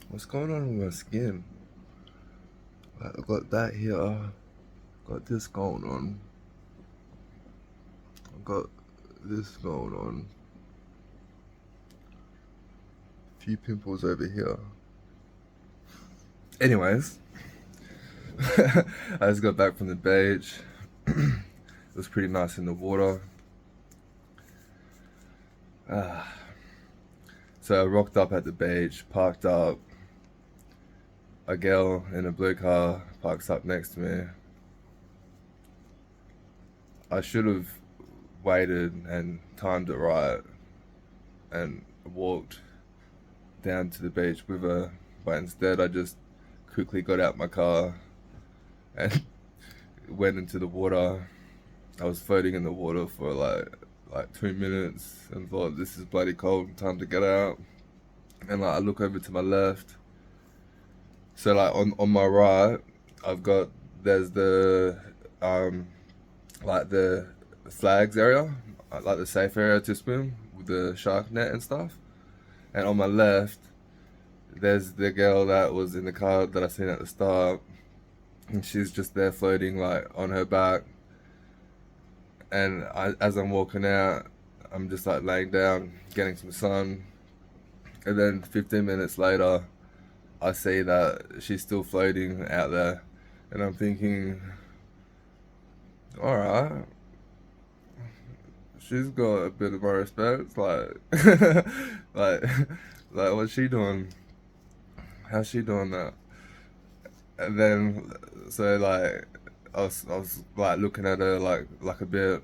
What's going on with my skin? I got that here. Got this going on. I got this going on. Few pimples over here. Anyways, I just got back from the beach. It was pretty nice in the water. So I rocked up at the beach, parked up. A girl in a blue car parks up next to me. I should have waited and timed it right and walked down to the beach with her, but instead I just quickly got out my car and went into the water. I was floating in the water for like 2 minutes and thought, this is bloody cold, time to get out. And I look over to my left. So on my right, I've got there's the like the flags area, like the safe area to swim with the shark net and stuff. And on my left, there's the girl that was in the car that I seen at the start, and she's just there floating like on her back. And as I'm walking out, I'm just like laying down, getting some sun. And then 15 minutes later, I see that she's still floating out there, and I'm thinking, all right, she's got a bit of my respect. Like, like, like, what's she doing? How's she doing that? And then, so like, I was like looking at her like a bit,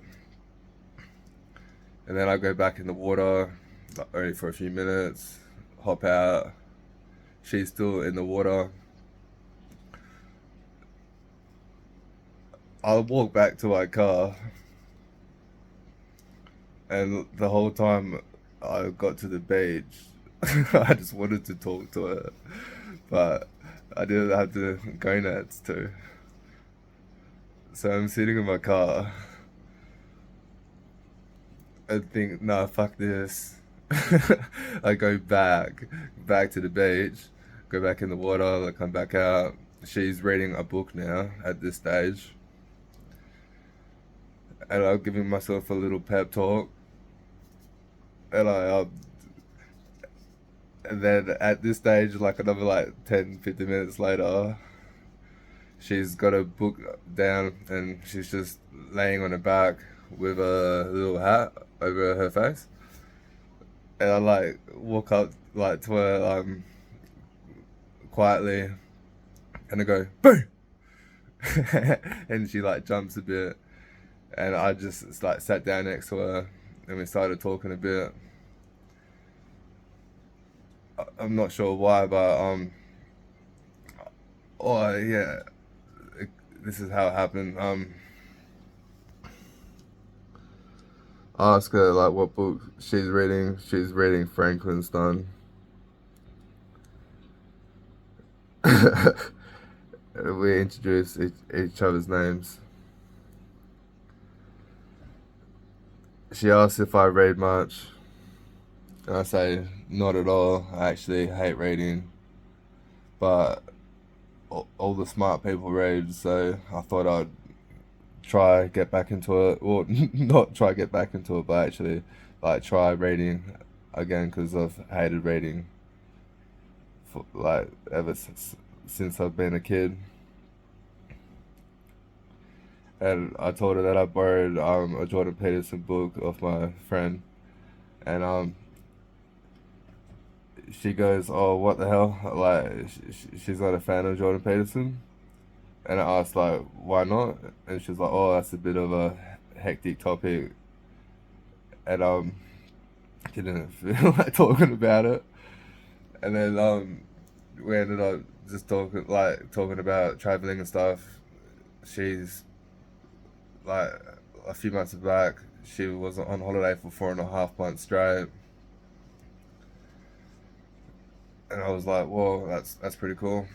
and then I go back in the water, like, only for a few minutes, hop out. She's still in the water. I walk back to my car, and the whole time I got to the beach, I just wanted to talk to her, but I didn't have the gonads to. So I'm sitting in my car and think, nah, fuck this. I go back to the beach, go back in the water, I come back out. She's reading a book now at this stage, and I'm giving myself a little pep talk, and and then at this stage, like another like 10, 15 minutes later, she's got a book down and she's just laying on her back with a little hat over her face. And I like walk up like to her quietly, and I go boo, and she like jumps a bit, and I just like sat down next to her and we started talking a bit. I'm not sure why, but oh yeah, this is how it happened. I asked her like what book she's reading. She's reading Frankenstein. We introduced each other's names. She asked if I read much, and I say not at all. I actually hate reading, but all the smart people read, so I thought I'd try get back into it, or not try get back into it, but actually like try reading again because I've hated reading for like ever since I've been a kid. And I told her that I borrowed a Jordan Peterson book off my friend, and she goes, "Oh, what the hell?" Like she's not a fan of Jordan Peterson, and I asked like, "Why not?" And she's like, "Oh, that's a bit of a hectic topic," and didn't feel like talking about it. And then we ended up just talking about traveling and stuff. She's like a few months back, she was on holiday for 4.5 months straight, and I was like, "Whoa, that's pretty cool."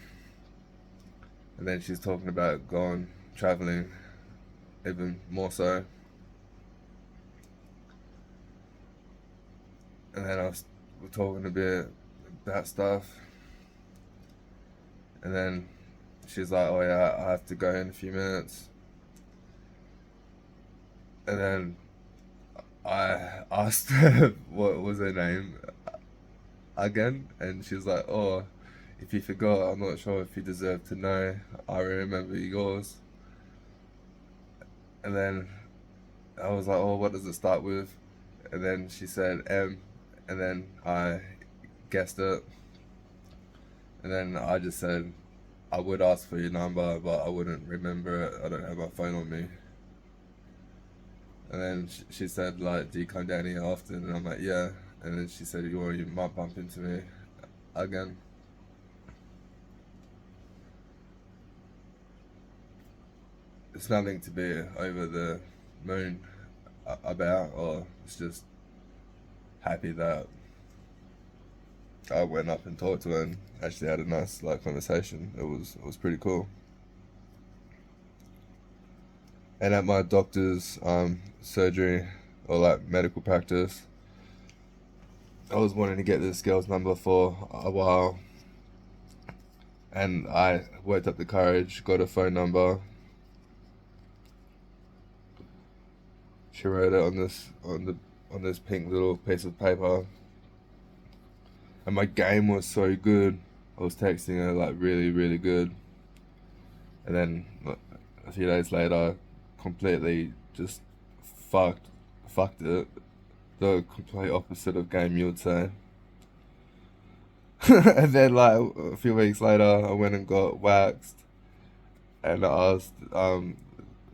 And then she's talking about going traveling even more so. And then we're talking a bit about stuff, And then she's like, oh yeah, I have to go in a few minutes. And then I asked her what was her name again, and she was like, oh, if you forgot, I'm not sure if you deserve to know. I remember yours. And then I was like, oh, what does it start with? And then she said M, and then I guessed it. And then I just said, I would ask for your number, but I wouldn't remember it. I don't have my phone on me. And then she said, like, do you come down here often? And I'm like, yeah. And then she said, you might bump into me again. It's nothing to be over the moon about, or it's just happy that I went up and talked to her and actually had a nice like conversation. It was pretty cool. And at my doctor's surgery or like medical practice, I was wanting to get this girl's number for a while, and I worked up the courage, got her phone number. She wrote it on this pink little piece of paper, and my game was so good. I was texting her like really really good, and then a few days later, completely just fucked it. The complete opposite of game, you would say. And then like a few weeks later, I went and got waxed, and I asked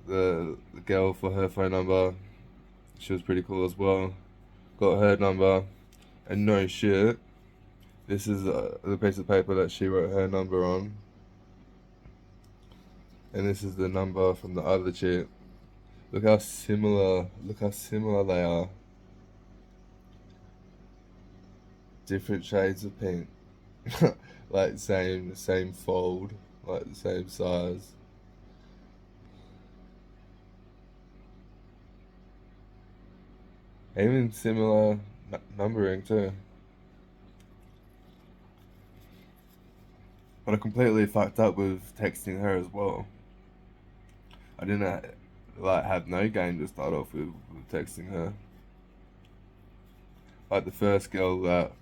the girl for her phone number. She was pretty cool as well. Got her number, and no shit, this is the piece of paper that she wrote her number on, and this is the number from the other chick. Look how similar. Look how similar they are. Different shades of pink. Like same fold, like the same size. Even similar numbering too. But I completely fucked up with texting her as well. I didn't like have no game to start off with texting her. Like the first girl that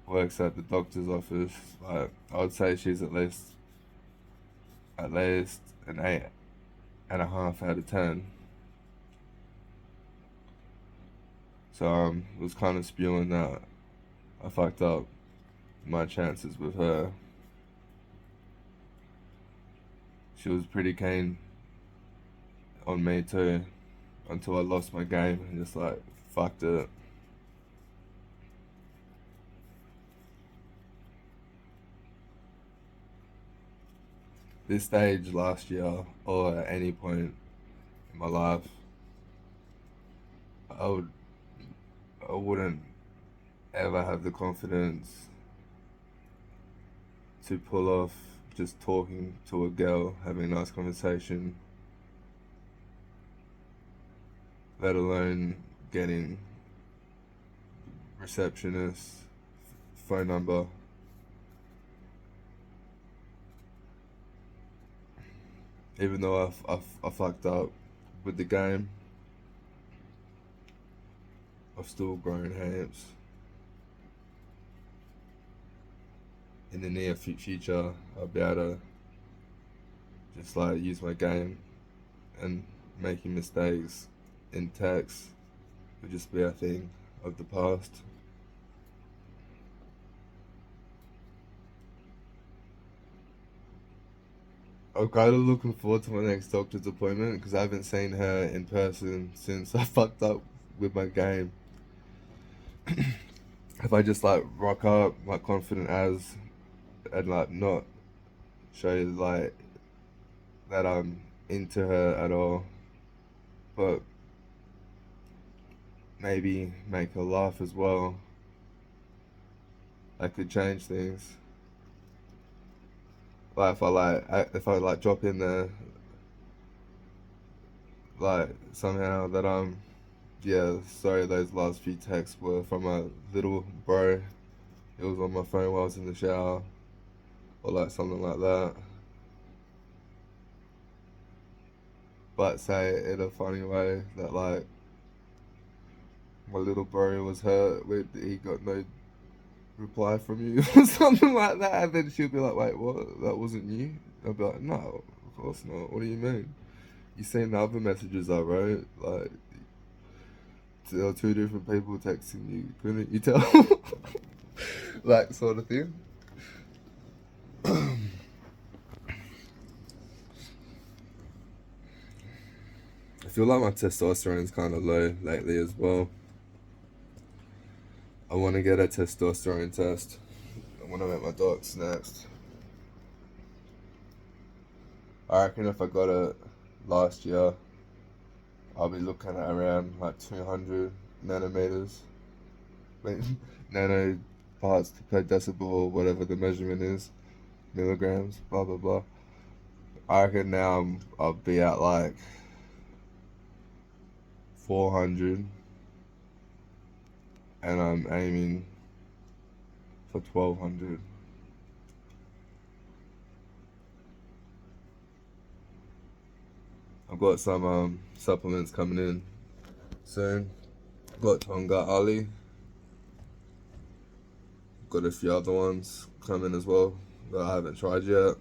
works at the doctor's office, like I would say she's at least an 8.5 out of 10. So was kind of spewing that I fucked up my chances with her. She was pretty keen on me too, until I lost my game and just like fucked it. This stage last year, or at any point in my life, I would I wouldn't ever have the confidence to pull off just talking to a girl, having a nice conversation, let alone getting receptionist phone number. Even though I fucked up with the game, I've still grown heaps. In the near future, I'll be able to just like use my game, and making mistakes in text will just be a thing of the past. I'm kind of looking forward to my next doctor's appointment because I haven't seen her in person since I fucked up with my game. If I just like rock up like confident as, and like not show like that I'm into her at all, but maybe make her laugh as well, I could change things. Like if I like drop in there like somehow that yeah, sorry those last few texts were from a little bro. It was on my phone while I was in the shower. or like something like that. But say it in a funny way that like my little bro was hurt when he got no reply from you or something like that, and then she'll be like, "Wait, what? That wasn't you?" I'll be like, "No, of course not. What do you mean? You seen the other messages I wrote? Like, there were two different people texting you. Couldn't you tell?" Like sort of thing. I feel like my testosterone's kind of low lately as well. I want to get a testosterone test. I want to make my docs next. I reckon if I got it last year, I'll be looking at around like 200 nanometers. Like, nano parts per decibel, whatever the measurement is, milligrams, blah blah blah. I reckon now I'll be at like 400, and I'm aiming for 1200. I've got some supplements coming in soon. Got Tonga Ali. Got a few other ones coming as well that I haven't tried yet.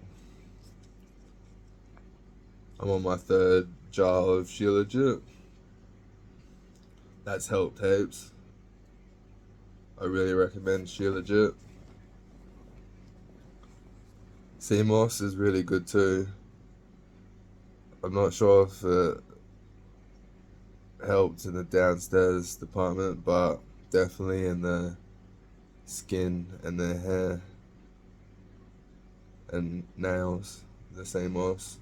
I'm on my third jar of Shilajit. That's helped heaps. I really recommend Shilajit. Sea moss is really good too. I'm not sure if it helped in the downstairs department, but definitely in the skin and the hair and nails, the sea moss.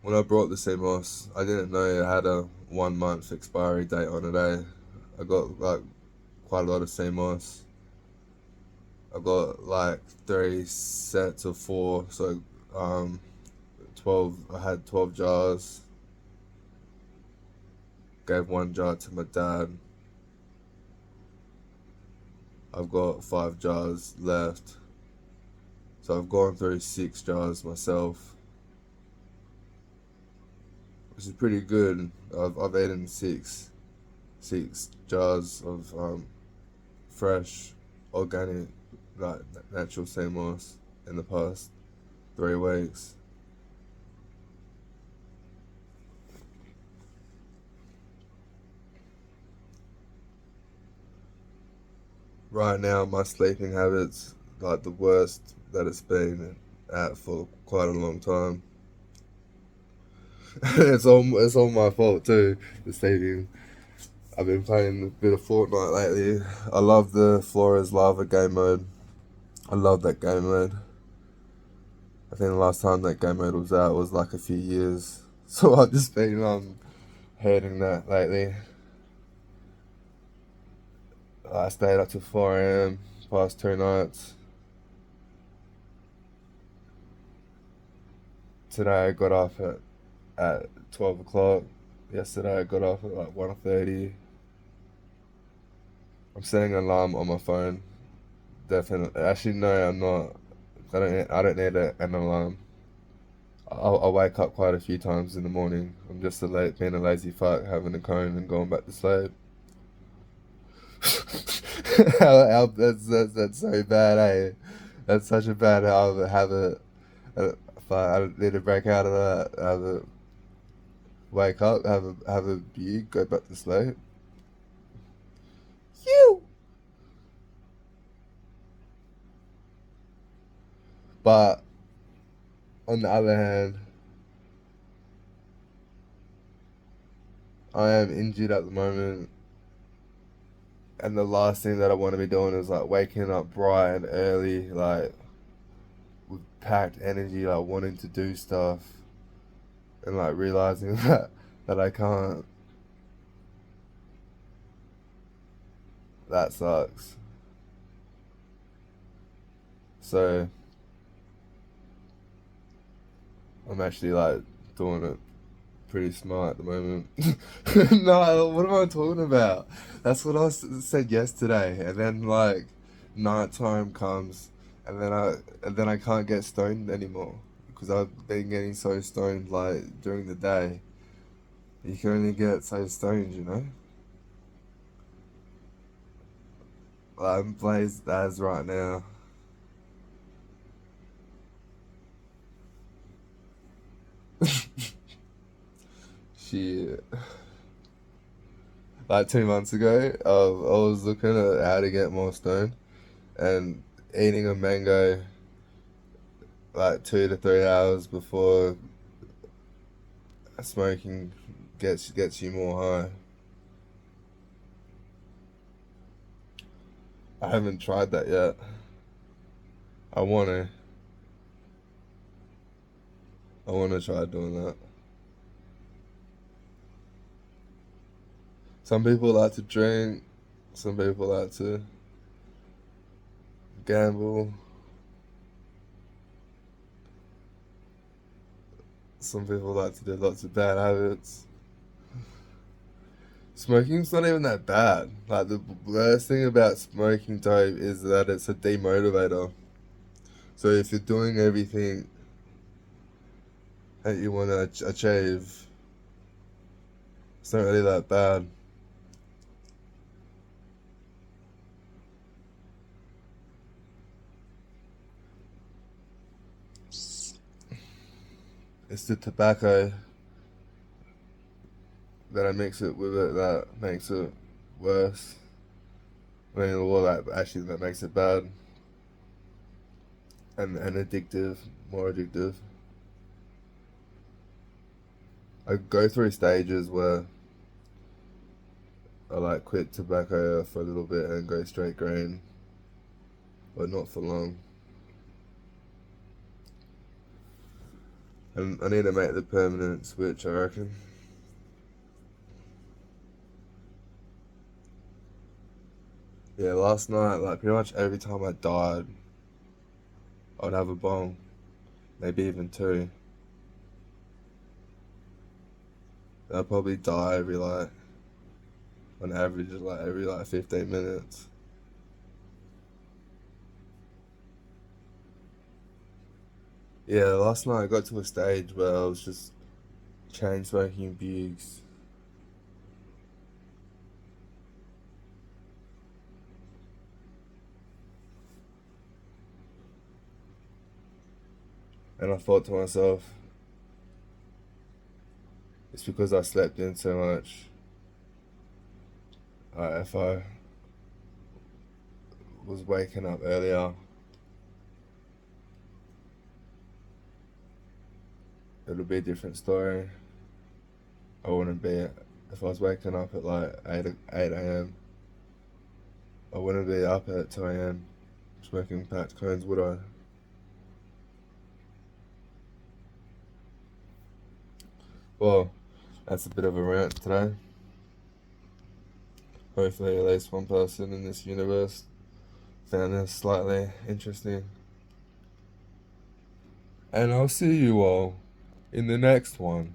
When I brought the sea moss, I didn't know it had a 1 month expiry date on it. I got like quite a lot of sea moss. I got like 3 sets of 4, so 12. I had 12 jars. Gave 1 jar to my dad. I've got 5 jars left, so I've gone through 6 jars myself, which is pretty good. I've eaten six jars of fresh, organic, like natural sea moss in the past 3 weeks. Right now, my sleeping habits like the worst that it's been at for quite a long time. It's all my fault too. The sleeping. I've been playing a bit of Fortnite lately. I love the Flora's Lava game mode. I love that game mode. I think the last time that game mode was out was like a few years. So I've just been hating that lately. I stayed up to 4 a.m. past 2 nights. Today I got off at 12 o'clock. Yesterday I got off at like 1:30. I'm setting an alarm on my phone. Definitely. Actually, no, I'm not. I don't need an alarm. I'll wake up quite a few times in the morning. I'm just being a lazy fuck, having a cone and going back to sleep. That's so bad, eh? That's such a bad habit. I need to break out of that. Wake up, have a beer, go back to sleep. Phew! But on the other hand, I am injured at the moment, and the last thing that I want to be doing is like waking up bright and early, like with packed energy, like wanting to do stuff, and like realizing that I can't. That sucks. So I'm actually like doing it pretty smart at the moment. No, what am I talking about? That's what said yesterday, and then like nighttime comes, and then I can't get stoned anymore because I've been getting so stoned like during the day. You can only get so stoned, you know. Like, I'm blazed as right now. Shit. Like 2 months ago, I was looking at how to get more stoned, and eating a mango like 2 to 3 hours before smoking gets you more high. I haven't tried that yet. I wanna. I wanna try doing that. Some people like to drink. Some people like to gamble. Some people like to do lots of bad habits. Smoking's not even that bad. Like the worst thing about smoking dope is that it's a demotivator. So if you're doing everything that you want to achieve, it's not really that bad. It's the tobacco that I mix it with it that makes it worse. I mean, well, that makes it bad and addictive, more addictive. I go through stages where I like quit tobacco for a little bit and go straight green, but not for long. And I need to make the permanent switch, I reckon. Yeah, last night, like pretty much every time I died, I'd have a bong, maybe even two. I'd probably die every like, on average, like every like 15 minutes. Yeah, last night I got to a stage where I was just chain smoking bugs, and I thought to myself, it's because I slept in so much. If I was waking up earlier, it'll be a different story. I wouldn't be, if I was waking up at like 8 a.m., I wouldn't be up at 2 a.m. smoking packed cones, would I? Well, that's a bit of a rant today. Hopefully, at least one person in this universe found this slightly interesting. And I'll see you all in the next one.